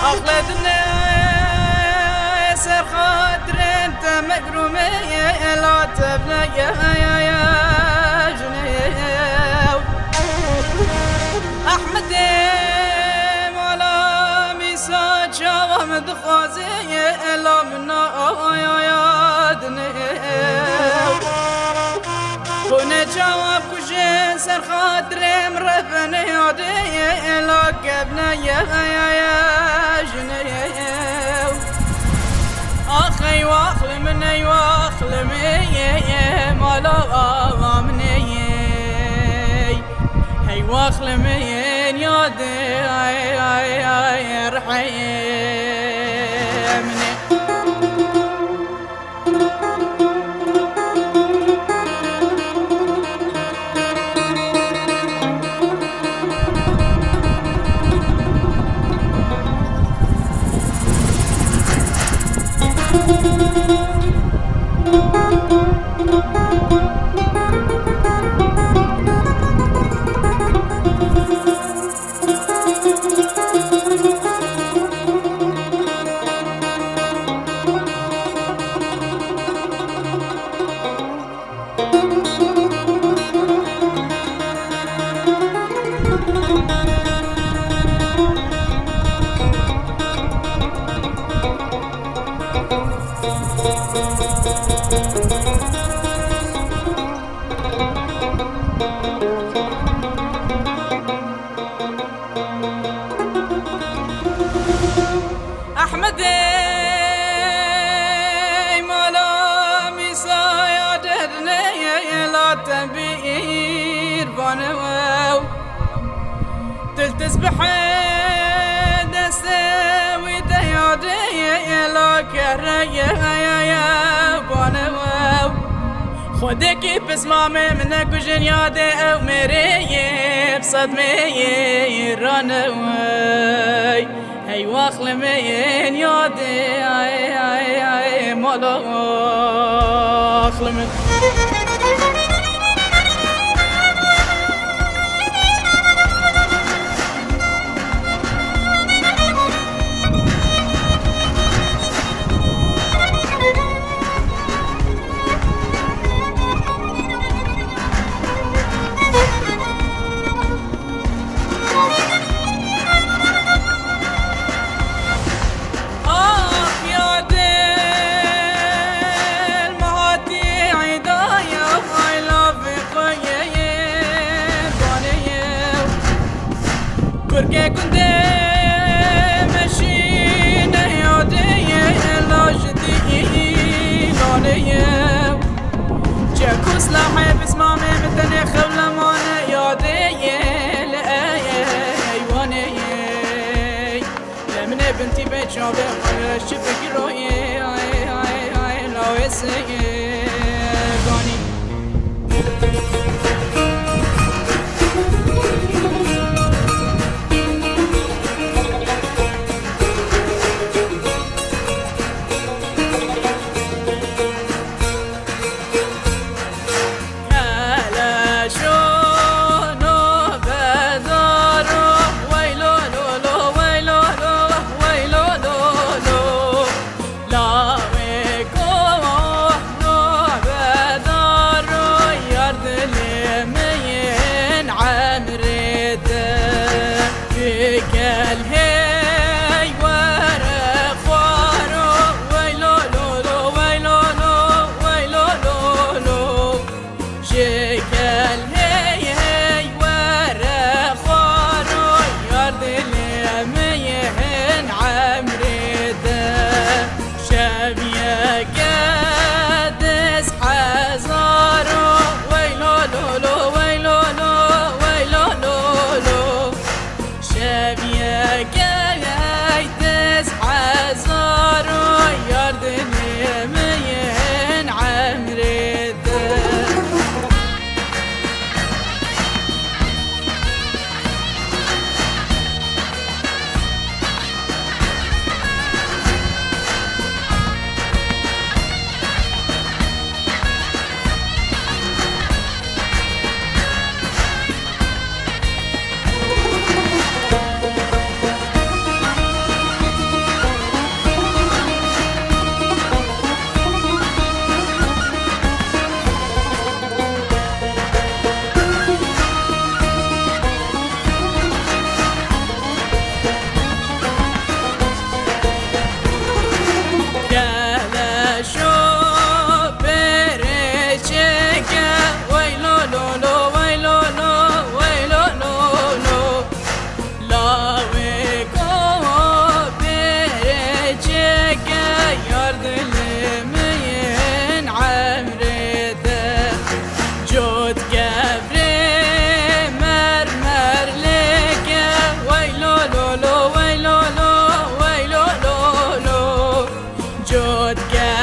أخلدنا سر خاطر انت مقرومي لا تبنى يا جنيو أحمد مولا ميسا شاوه مدخوزي لا منا يا دنيو هنا جواب كشين سر خاطر مرفني يادي لا قبنا يا جنيو أخي واخل مني واخل مني مالا مني هي واخل من يادي رحي مني أحمد مولا ميسا يا دهرني لا تبير بانو تلتسبح دستوي ديادي لا كري يا بانو خودك بسمامي منك وجنيادي او مري بصدمي رانوي هي واخل من يادي مولا واخل من يا دل مهاتي عدايا بودگه